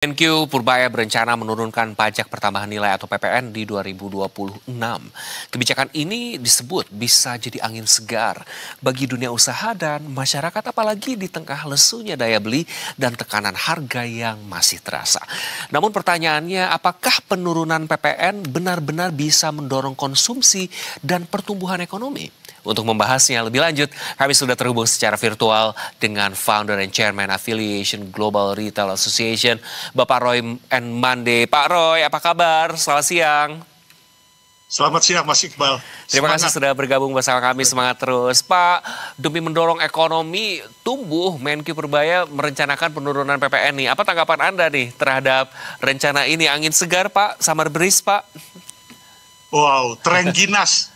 Menkyu Purbaya berencana menurunkan pajak pertambahan nilai atau PPN di 2026. Kebijakan ini disebut bisa jadi angin segar bagi dunia usaha dan masyarakat, apalagi di tengah lesunya daya beli dan tekanan harga yang masih terasa. Namun pertanyaannya, apakah penurunan PPN benar-benar bisa mendorong konsumsi dan pertumbuhan ekonomi? Untuk membahasnya lebih lanjut, kami sudah terhubung secara virtual dengan Founder and Chairman Affiliation Global Retail Association, Bapak Roy N. Mande. Pak Roy, apa kabar? Selamat siang. Selamat siang, Mas Iqbal. Terima kasih sudah bergabung bersama kami, semangat terus. Pak, demi mendorong ekonomi tumbuh, Menkyu Purbaya merencanakan penurunan PPN nih. Apa tanggapan Anda nih terhadap rencana ini? Angin segar, Pak? Summer breeze, Pak? Wow, terengginas.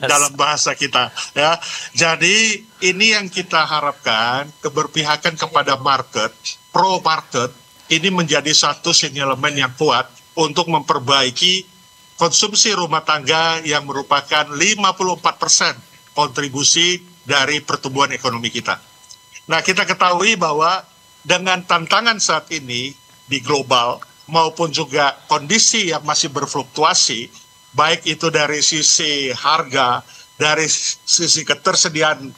Dalam bahasa kita ya. Jadi ini yang kita harapkan, keberpihakan kepada market, pro market ini menjadi satu sinyalemen yang kuat untuk memperbaiki konsumsi rumah tangga yang merupakan 54% kontribusi dari pertumbuhan ekonomi kita. Nah, kita ketahui bahwa dengan tantangan saat ini di global maupun juga kondisi yang masih berfluktuasi, baik itu dari sisi harga, dari sisi ketersediaan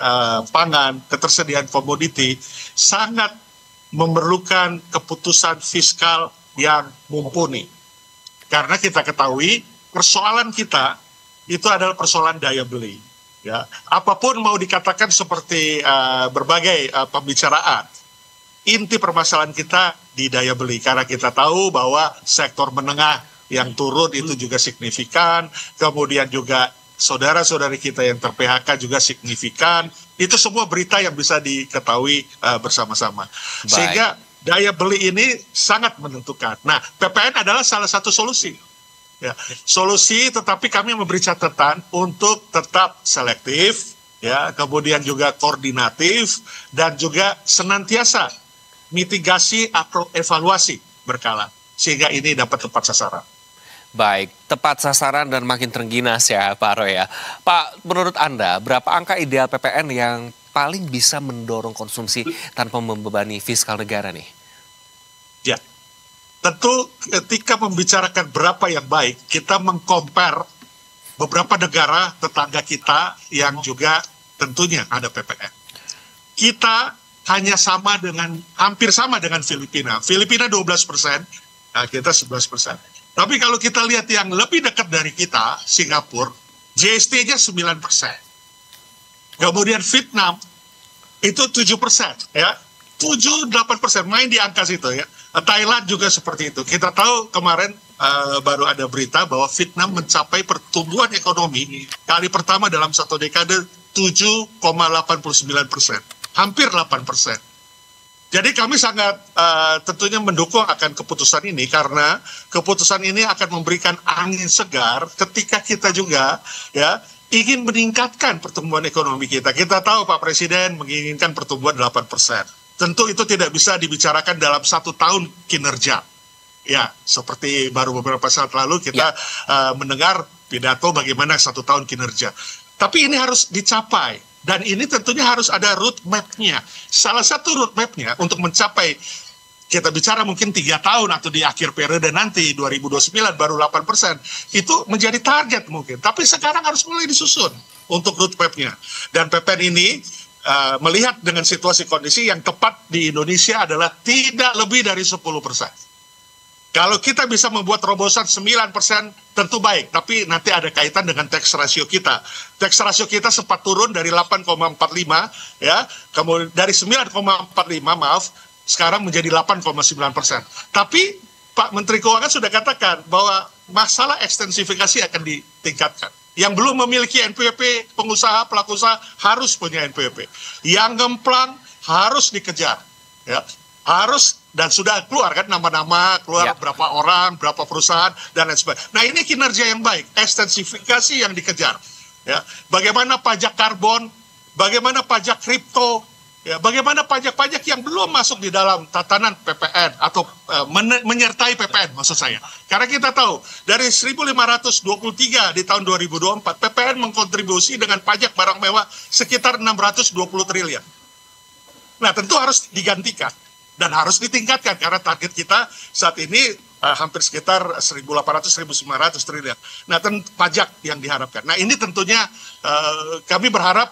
pangan, ketersediaan komoditi, sangat memerlukan keputusan fiskal yang mumpuni. Karena kita ketahui persoalan kita itu adalah persoalan daya beli. Ya, apapun mau dikatakan seperti berbagai pembicaraan, inti permasalahan kita di daya beli. Karena kita tahu bahwa sektor menengah yang turun itu juga signifikan, kemudian juga saudara-saudari kita yang ter-PHK juga signifikan. Itu semua berita yang bisa diketahui bersama-sama. Sehingga daya beli ini sangat menentukan. Nah, PPN adalah salah satu solusi. Ya, solusi, tetapi kami memberi catatan untuk tetap selektif, ya, kemudian juga koordinatif, dan juga senantiasa mitigasi atau evaluasi berkala, sehingga ini dapat tepat sasaran. Baik, tepat sasaran dan makin terengginas ya Pak Roy ya. Pak, menurut Anda berapa angka ideal PPN yang paling bisa mendorong konsumsi tanpa membebani fiskal negara nih? Ya, tentu ketika membicarakan berapa yang baik, kita mengcompare beberapa negara tetangga kita yang juga tentunya ada PPN. Kita hanya hampir sama dengan Filipina. Filipina 12%, nah kita 11%. Tapi kalau kita lihat yang lebih dekat dari kita, Singapura, GST-nya 9%. Kemudian Vietnam, itu 7%. Ya. 7-8%, main di angka situ ya. Thailand juga seperti itu. Kita tahu kemarin baru ada berita bahwa Vietnam mencapai pertumbuhan ekonomi kali pertama dalam satu dekade 7,89%. Hampir 8%. Jadi kami sangat tentunya mendukung akan keputusan ini, karena keputusan ini akan memberikan angin segar ketika kita juga ya ingin meningkatkan pertumbuhan ekonomi kita. Kita tahu Pak Presiden menginginkan pertumbuhan 8%. Tentu itu tidak bisa dibicarakan dalam 1 tahun kinerja. Ya, seperti baru beberapa saat lalu kita mendengar pidato bagaimana 1 tahun kinerja. Tapi ini harus dicapai. Dan ini tentunya harus ada roadmap-nya. Salah satu roadmap-nya untuk mencapai, kita bicara mungkin 3 tahun atau di akhir periode nanti, 2029 baru 8%. Itu menjadi target mungkin. Tapi sekarang harus mulai disusun untuk roadmap-nya. Dan PPN ini melihat dengan situasi kondisi yang tepat di Indonesia adalah tidak lebih dari 10%. Kalau kita bisa membuat terobosan 9%, tentu baik. Tapi nanti ada kaitan dengan tax ratio kita. Tax ratio kita sempat turun dari 8,45, ya, kemudian dari 9,45, maaf, sekarang menjadi 8,9%. Tapi Pak Menteri Keuangan sudah katakan bahwa masalah ekstensifikasi akan ditingkatkan. Yang belum memiliki NPWP, pengusaha, pelaku usaha harus punya NPWP. Yang ngemplang harus dikejar, ya. Harus, dan sudah keluar kan nama-nama, keluar berapa orang, berapa perusahaan, dan lain sebagainya. Nah, ini kinerja yang baik, ekstensifikasi yang dikejar. Ya, bagaimana pajak karbon, bagaimana pajak kripto, ya, bagaimana pajak-pajak yang belum masuk di dalam tatanan PPN atau menyertai PPN maksud saya. Karena kita tahu dari 1.523 di tahun 2024, PPN mengkontribusi dengan pajak barang mewah sekitar 620 triliun. Nah, tentu harus digantikan. dan harus ditingkatkan karena target kita saat ini hampir sekitar 1.800-1.900 triliun. Nah, pajak yang diharapkan. Nah, ini tentunya kami berharap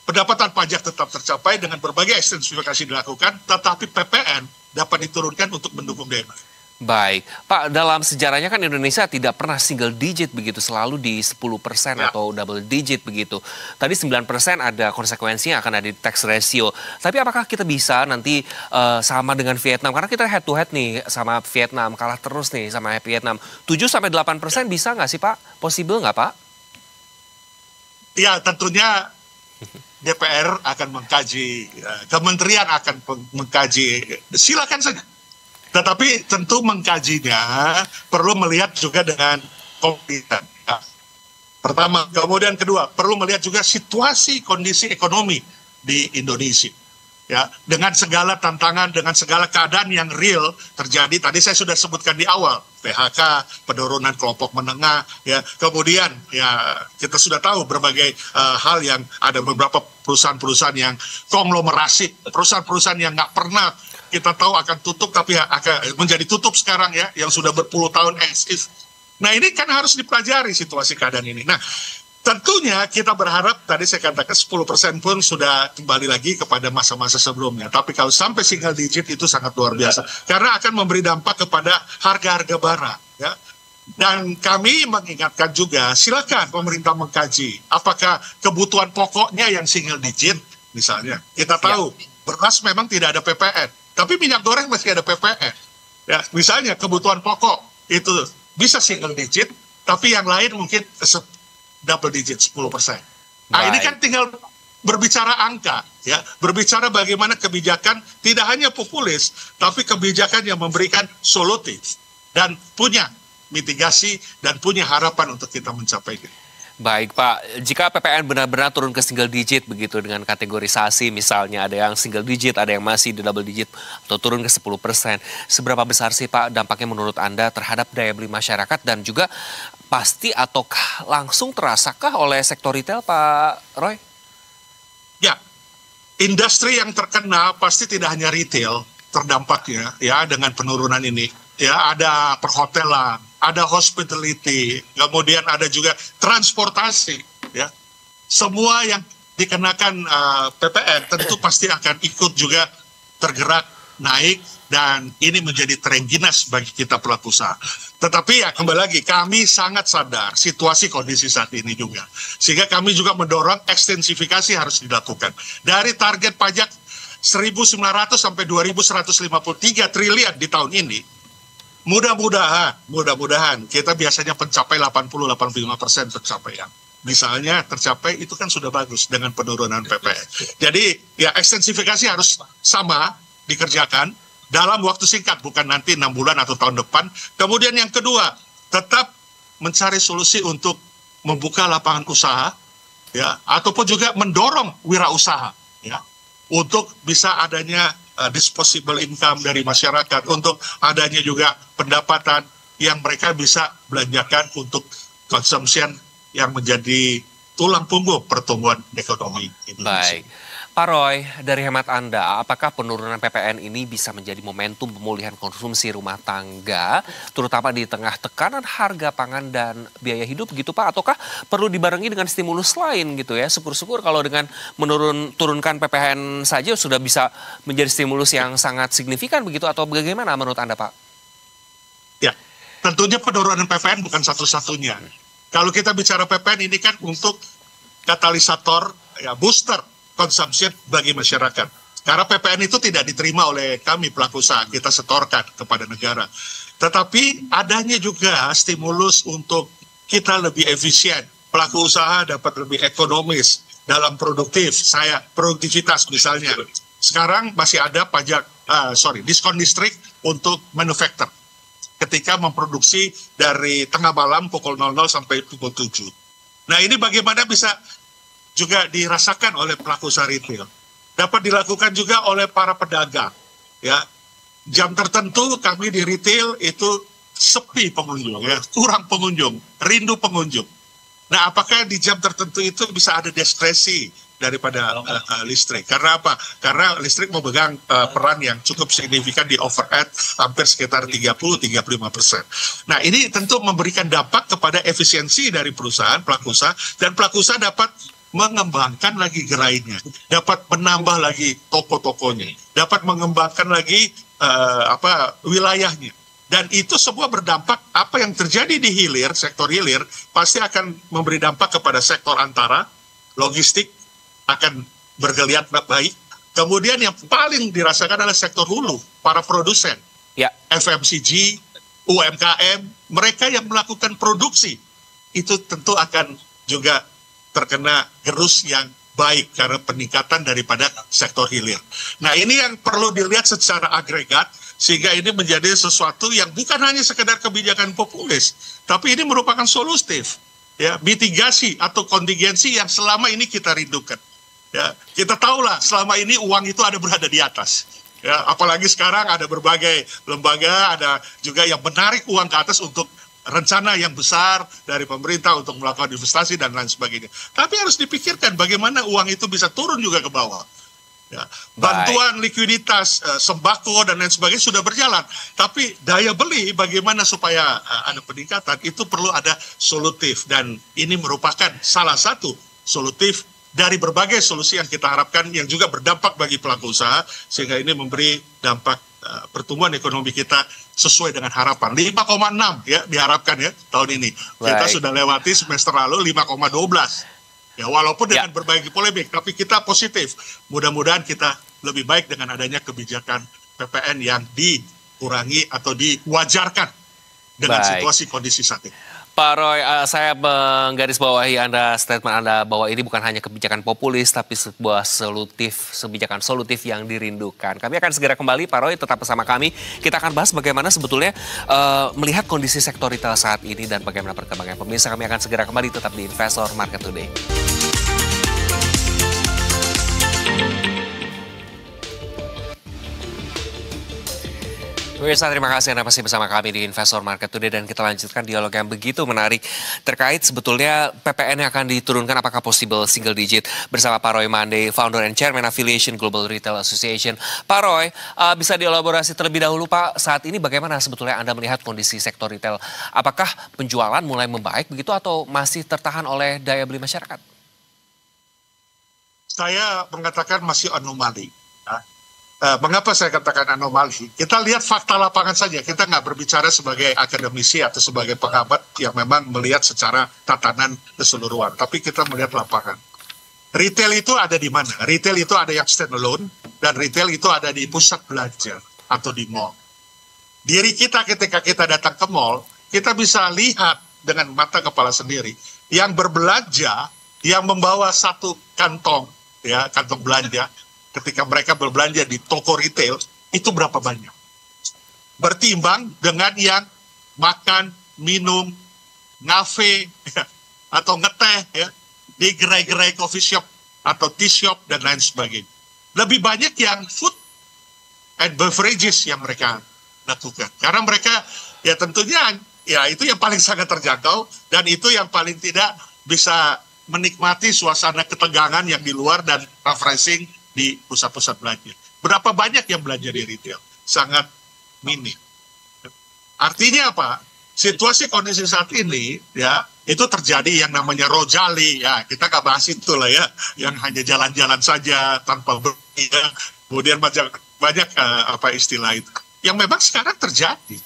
pendapatan pajak tetap tercapai dengan berbagai ekstensifikasi dilakukan, tetapi PPN dapat diturunkan untuk mendukung daya beli. Baik, Pak, dalam sejarahnya kan Indonesia tidak pernah single digit begitu, selalu di 10% atau double digit begitu. Tadi 9% ada konsekuensinya akan ada di tax ratio. Tapi apakah kita bisa nanti sama dengan Vietnam? Karena kita head to head nih sama Vietnam, kalah terus nih sama Vietnam. 7-8% bisa nggak sih Pak? Possible nggak Pak? Ya, tentunya DPR akan mengkaji, kementerian akan mengkaji, silakan saja. Tetapi tentu mengkajinya perlu melihat juga dengan kompetensi. Pertama, kemudian kedua, perlu melihat juga situasi kondisi ekonomi di Indonesia. Ya, dengan segala tantangan, dengan segala keadaan yang real terjadi. Tadi saya sudah sebutkan di awal, PHK, penurunan kelompok menengah, ya. Kemudian ya kita sudah tahu berbagai hal yang ada beberapa perusahaan-perusahaan yang konglomerasi, perusahaan-perusahaan yang nggak pernah kita tahu akan tutup tapi akan menjadi tutup sekarang ya, yang sudah berpuluh tahun eksis. Nah, ini kan harus dipelajari situasi keadaan ini. Nah, tentunya kita berharap, tadi saya katakan 10% pun sudah kembali lagi kepada masa-masa sebelumnya. Tapi kalau sampai single digit itu sangat luar biasa. Karena akan memberi dampak kepada harga-harga barang. Ya. Dan kami mengingatkan juga, silakan pemerintah mengkaji. Apakah kebutuhan pokoknya yang single digit, misalnya. Kita tahu, beras memang tidak ada PPN. Tapi minyak goreng masih ada PPN. Ya, misalnya kebutuhan pokok itu bisa single digit, tapi yang lain mungkin double digit 10%. Nah, ini kan tinggal berbicara angka, ya, berbicara bagaimana kebijakan tidak hanya populis, tapi kebijakan yang memberikan solutif dan punya mitigasi dan punya harapan untuk kita mencapai itu. Baik Pak, jika PPN benar-benar turun ke single digit begitu dengan kategorisasi, misalnya ada yang single digit, ada yang masih di double digit atau turun ke 10%, seberapa besar sih Pak dampaknya menurut Anda terhadap daya beli masyarakat dan juga pasti ataukah langsung terasakah oleh sektor retail Pak Roy? Ya, industri yang terkena pasti tidak hanya retail terdampaknya ya dengan penurunan ini. Ya, ada perhotelan, ada hospitality, kemudian ada juga transportasi, ya. Semua yang dikenakan PPN tentu pasti akan ikut juga tergerak naik dan ini menjadi tren ginas bagi kita pelaku usaha. Tetapi ya kembali lagi kami sangat sadar situasi kondisi saat ini juga. Sehingga kami juga mendorong ekstensifikasi harus dilakukan. Dari target pajak 1.900 sampai 2.153 triliun di tahun ini, mudah-mudahan kita biasanya mencapai 80-85% tercapai ya. Misalnya tercapai itu kan sudah bagus dengan penurunan PPN. Jadi ya ekstensifikasi harus sama dikerjakan dalam waktu singkat, bukan nanti 6 bulan atau tahun depan. Kemudian yang kedua, tetap mencari solusi untuk membuka lapangan usaha ya, ataupun juga mendorong wirausaha ya, untuk bisa adanya disposable income dari masyarakat, untuk adanya juga pendapatan yang mereka bisa belanjakan untuk consumption yang menjadi tulang punggung pertumbuhan ekonomi Indonesia. Baik. Pak Roy, dari hemat Anda, apakah penurunan PPN ini bisa menjadi momentum pemulihan konsumsi rumah tangga, terutama di tengah tekanan harga pangan dan biaya hidup gitu Pak? Ataukah perlu dibarengi dengan stimulus lain gitu ya? Syukur-syukur kalau dengan turunkan PPN saja sudah bisa menjadi stimulus yang sangat signifikan begitu, atau bagaimana menurut Anda Pak? Ya, tentunya penurunan PPN bukan satu-satunya. Kalau kita bicara PPN ini kan untuk katalisator, ya booster consumption bagi masyarakat. Karena PPN itu tidak diterima oleh kami pelaku usaha, kita setorkan kepada negara. Tetapi adanya juga stimulus untuk kita lebih efisien, pelaku usaha dapat lebih ekonomis dalam produktivitas misalnya. Sekarang masih ada diskon listrik untuk manufaktur ketika memproduksi dari tengah malam pukul 00 sampai pukul 7. Nah, ini bagaimana bisa juga dirasakan oleh pelaku usaha retail. Dapat dilakukan juga oleh para pedagang. Ya, jam tertentu kami di retail itu sepi pengunjung, ya, kurang pengunjung, rindu pengunjung. Nah, apakah di jam tertentu itu bisa ada diskresi daripada listrik? Karena apa? Karena listrik memegang peran yang cukup signifikan di overhead, hampir sekitar 30-35%. Nah, ini tentu memberikan dampak kepada efisiensi dari perusahaan, pelaku usaha, dan pelaku usaha dapat mengembangkan lagi gerainya, dapat menambah lagi toko-tokonya, dapat mengembangkan lagi wilayahnya. Dan itu semua berdampak, apa yang terjadi di hilir, sektor hilir, pasti akan memberi dampak kepada sektor antara, logistik akan bergeliat baik. Kemudian yang paling dirasakan adalah sektor hulu, para produsen, FMCG, UMKM, mereka yang melakukan produksi, itu tentu akan juga terkena gerus yang baik karena peningkatan daripada sektor hilir. Nah, ini yang perlu dilihat secara agregat, sehingga ini menjadi sesuatu yang bukan hanya sekedar kebijakan populis, tapi ini merupakan solutif, ya, mitigasi atau kontingensi yang selama ini kita rindukan. Ya, kita tahulah selama ini uang itu ada berada di atas. Ya, apalagi sekarang ada berbagai lembaga, ada juga yang menarik uang ke atas untuk rencana yang besar dari pemerintah untuk melakukan investasi dan lain sebagainya. Tapi harus dipikirkan bagaimana uang itu bisa turun juga ke bawah. Ya, bantuan likuiditas, sembako dan lain sebagainya sudah berjalan, tapi daya beli bagaimana supaya ada peningkatan itu perlu ada solutif, dan ini merupakan salah satu solutif dari berbagai solusi yang kita harapkan yang juga berdampak bagi pelaku usaha, sehingga ini memberi dampak pertumbuhan ekonomi kita sesuai dengan harapan 5,6 ya diharapkan ya tahun ini. Kita sudah lewati semester lalu 5,12. Ya, walaupun dengan berbagai polemik, tapi kita positif. Mudah-mudahan kita lebih baik dengan adanya kebijakan PPN yang dikurangi atau diwajarkan dengan situasi kondisi saat ini. Pak Roy, saya menggarisbawahi statement Anda bahwa ini bukan hanya kebijakan populis, tapi sebuah kebijakan solutif yang dirindukan. Kami akan segera kembali, Pak Roy, tetap bersama kami. Kita akan bahas bagaimana sebetulnya melihat kondisi sektor retail saat ini dan bagaimana perkembangan. Pemirsa, kami akan segera kembali tetap di Investor Market Today. Pemirsa, terima kasih Anda masih bersama kami di Investor Market Today, dan kita lanjutkan dialog yang begitu menarik terkait sebetulnya PPN yang akan diturunkan apakah possible single digit bersama Pak Roy Mande, Founder and Chairman Affiliation Global Retail Association. Pak Roy, bisa dielaborasi terlebih dahulu Pak, saat ini bagaimana sebetulnya Anda melihat kondisi sektor retail? Apakah penjualan mulai membaik begitu atau masih tertahan oleh daya beli masyarakat? Saya mengatakan masih anomali. Mengapa saya katakan anomali? Kita lihat fakta lapangan saja. Kita nggak berbicara sebagai akademisi atau sebagai pengamat yang memang melihat secara tatanan keseluruhan. Tapi kita melihat lapangan. Retail itu ada di mana? Retail itu ada yang standalone, dan retail itu ada di pusat belanja atau di mall. Diri kita ketika kita datang ke mall, kita bisa lihat dengan mata kepala sendiri. Yang berbelanja, yang membawa satu kantong, ya kantong belanja, ketika mereka berbelanja di toko retail, itu berapa banyak? Bertimbang dengan yang makan, minum, ngafe, ya, atau ngeteh, ya, di gerai-gerai coffee shop, atau tea shop, dan lain sebagainya. Lebih banyak yang food and beverages yang mereka lakukan. Karena mereka, ya tentunya, ya itu yang paling sangat terjangkau, dan itu yang paling tidak bisa menikmati suasana ketegangan yang di luar dan refreshing di pusat-pusat belanja. Berapa banyak yang belanja di retail? Sangat minim. Artinya apa? Situasi kondisi saat ini, ya, itu terjadi yang namanya rojali, ya, kita nggak bahas itu lah ya, yang hanya jalan-jalan saja tanpa beli, ya. Kemudian banyak apa istilah itu, yang memang sekarang terjadi.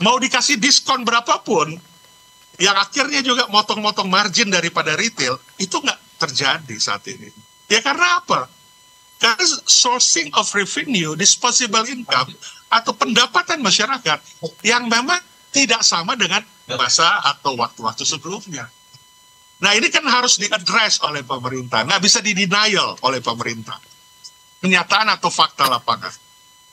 Mau dikasih diskon berapapun, yang akhirnya juga motong-motong margin daripada retail, itu nggak terjadi saat ini. Ya karena apa? Karena sourcing of revenue, disposable income, atau pendapatan masyarakat yang memang tidak sama dengan masa atau waktu-waktu sebelumnya. Nah ini kan harus di-address oleh pemerintah, nggak bisa di-denial oleh pemerintah. Kenyataan atau fakta lapangan.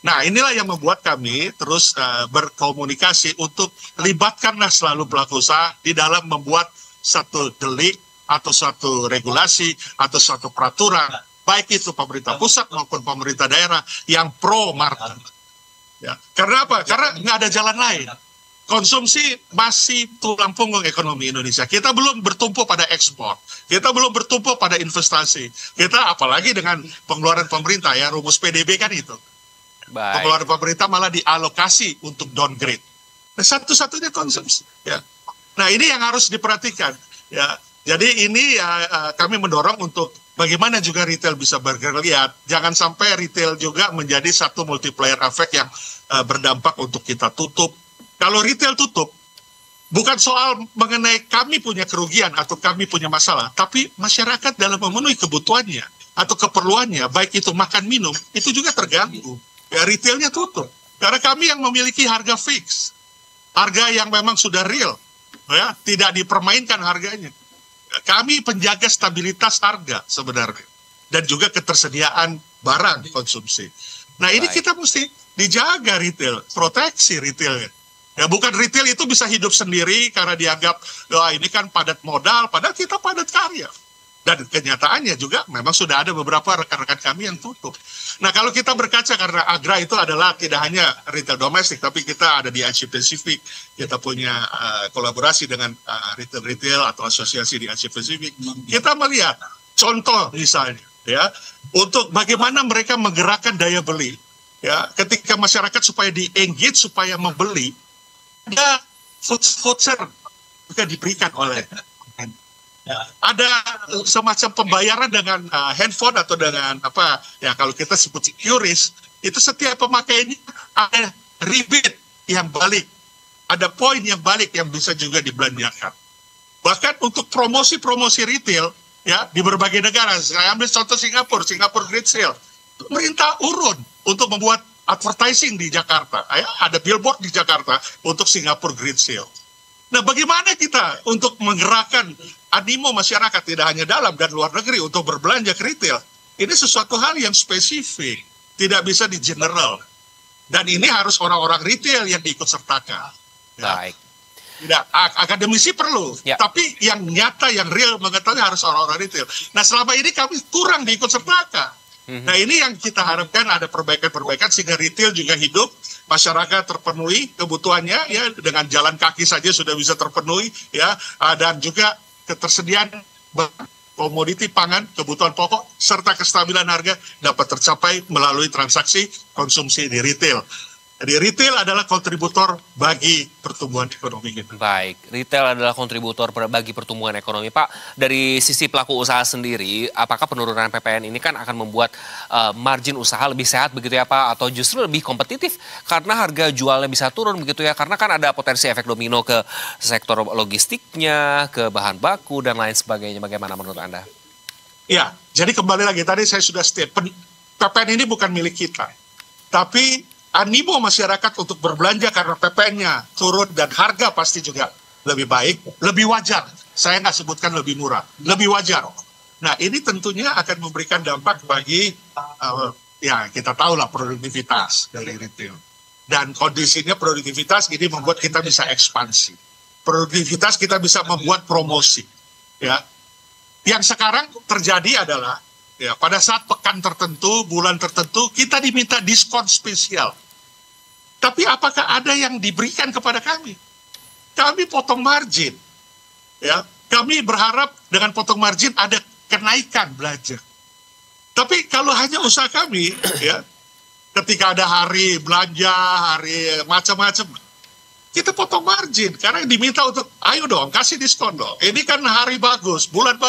Nah inilah yang membuat kami terus berkomunikasi untuk libatkanlah selalu pelaku usaha di dalam membuat satu delik atau satu regulasi atau satu peraturan, baik itu pemerintah pusat maupun pemerintah daerah yang pro market. Ya. Karena apa? Karena nggak ada jalan lain. konsumsi masih tulang punggung ekonomi Indonesia. Kita belum bertumpu pada ekspor. Kita belum bertumpu pada investasi. Kita apalagi dengan pengeluaran pemerintah ya, rumus PDB kan itu. Baik. Pengeluaran pemerintah malah dialokasi untuk downgrade. Nah, satu-satunya konsumsi. Ya. Nah, ini yang harus diperhatikan. Ya. Jadi ini kami mendorong untuk bagaimana juga retail bisa bergeliat. Jangan sampai retail juga menjadi satu multiplier effect yang berdampak untuk kita tutup. Kalau retail tutup, bukan soal mengenai kami punya kerugian atau kami punya masalah, tapi masyarakat dalam memenuhi kebutuhannya atau keperluannya, baik itu makan minum, itu juga terganggu. Ya, retailnya tutup. Karena kami yang memiliki harga fix, harga yang memang sudah real, ya, tidak dipermainkan harganya. Kami penjaga stabilitas harga sebenarnya, dan juga ketersediaan barang konsumsi. Nah, ini kita mesti dijaga retail, proteksi retailnya. Ya, bukan retail itu bisa hidup sendiri karena dianggap, wah ini kan padat modal, padahal kita padat karya. Dan kenyataannya juga memang sudah ada beberapa rekan-rekan kami yang tutup. Nah, kalau kita berkaca karena Agra itu adalah tidak hanya retail domestik, tapi kita ada di Asia Pasifik, kita punya kolaborasi dengan retail-retail atau asosiasi di Asia Pasifik. Kita melihat contoh misalnya, ya, untuk bagaimana mereka menggerakkan daya beli. Ya, ketika masyarakat supaya di-engage, supaya membeli, ada voucher juga diberikan oleh ada semacam pembayaran dengan handphone atau dengan apa ya, kalau kita sebut QRIS, itu setiap pemakaiannya ada rebate yang balik, ada poin yang balik yang bisa juga dibelanjakan. Bahkan untuk promosi-promosi retail ya di berbagai negara, saya ambil contoh Singapura Great Sale, pemerintah urun untuk membuat advertising di Jakarta. Ada billboard di Jakarta untuk Singapura Great Sale. Nah, bagaimana kita untuk menggerakkan animo masyarakat tidak hanya dalam dan luar negeri untuk berbelanja ke retail? Ini sesuatu hal yang spesifik, tidak bisa di general. Dan ini harus orang-orang retail yang diikut sertakan. Ya. Baik. Tidak, akademisi perlu, tapi yang nyata, yang real mengetahui harus orang-orang retail. Nah, selama ini kami kurang diikut sertakan. Nah, ini yang kita harapkan ada perbaikan-perbaikan sehingga retail juga hidup, masyarakat terpenuhi kebutuhannya ya, dengan jalan kaki saja sudah bisa terpenuhi ya, dan juga ketersediaan komoditi pangan, kebutuhan pokok serta kestabilan harga dapat tercapai melalui transaksi konsumsi di retail. Jadi retail adalah kontributor bagi pertumbuhan ekonomi kita. Baik, retail adalah kontributor bagi pertumbuhan ekonomi. Pak, dari sisi pelaku usaha sendiri, apakah penurunan PPN ini kan akan membuat margin usaha lebih sehat begitu ya Pak? Atau justru lebih kompetitif karena harga jualnya bisa turun begitu ya? Karena kan ada potensi efek domino ke sektor logistiknya, ke bahan baku, dan lain sebagainya. Bagaimana menurut Anda? Ya, jadi kembali lagi, tadi saya sudah state, PPN ini bukan milik kita. Tapi animo masyarakat untuk berbelanja karena PPN-nya turun dan harga pasti juga lebih baik, lebih wajar. Saya nggak sebutkan lebih murah, lebih wajar. Nah, ini tentunya akan memberikan dampak bagi, ya kita tahu lah produktivitas dari retail. Dan kondisinya produktivitas ini membuat kita bisa ekspansi. Produktivitas kita bisa membuat promosi. Ya, yang sekarang terjadi adalah ya, pada saat pekan tertentu, bulan tertentu, kita diminta diskon spesial. Tapi apakah ada yang diberikan kepada kami? Kami potong margin. Ya, kami berharap dengan potong margin ada kenaikan belanja. Tapi kalau hanya usaha kami, ya, ketika ada hari belanja, hari macam-macam, kita potong margin karena diminta untuk ayo dong kasih diskon dong. Ini kan hari bagus, bulan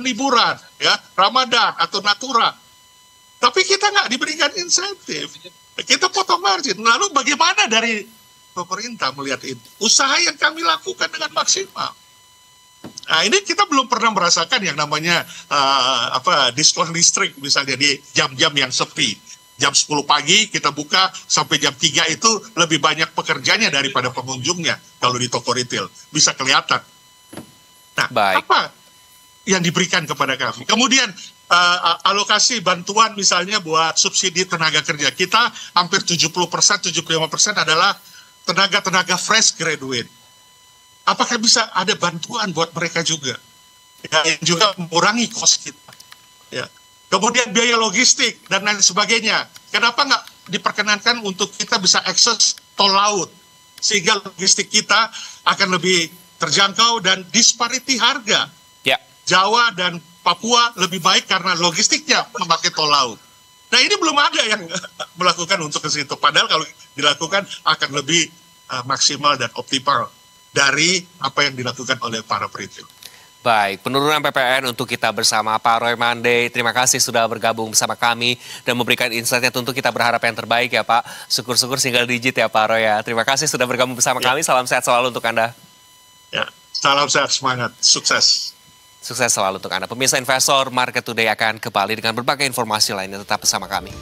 liburan, ya Ramadan atau Natura. Tapi kita nggak diberikan insentif, kita potong margin. Lalu bagaimana dari pemerintah melihat itu? Usaha yang kami lakukan dengan maksimal. Nah, ini kita belum pernah merasakan yang namanya diskon listrik misalnya di jam-jam yang sepi. Jam 10 pagi kita buka sampai jam 3 itu lebih banyak pekerjanya daripada pengunjungnya kalau di toko retail. Bisa kelihatan. Nah, apa yang diberikan kepada kami? Kemudian alokasi bantuan misalnya buat subsidi tenaga kerja. Kita hampir 70%, 75% adalah tenaga-tenaga fresh graduate. Apakah bisa ada bantuan buat mereka juga? Ya, yang juga mengurangi cost kita. Ya. Kemudian biaya logistik dan lain sebagainya. Kenapa nggak diperkenankan untuk kita bisa akses tol laut? sehingga logistik kita akan lebih terjangkau dan disparity harga. Ya. Jawa dan Papua lebih baik karena logistiknya memakai tol laut. Nah ini belum ada yang melakukan untuk ke situ. Padahal kalau dilakukan akan lebih maksimal dan optimal dari apa yang dilakukan oleh para peritel. Baik, penurunan PPN untuk kita bersama Pak Roy Mande. Terima kasih sudah bergabung bersama kami dan memberikan insight-nya. Tentu kita berharap yang terbaik ya Pak. Syukur-syukur single digit ya Pak Roy ya. Terima kasih sudah bergabung bersama kami. Salam sehat selalu untuk Anda. Ya, salam sehat, semangat, sukses. Sukses selalu untuk Anda. Pemirsa Investor, Market Today akan kembali dengan berbagai informasi lainnya. Tetap bersama kami.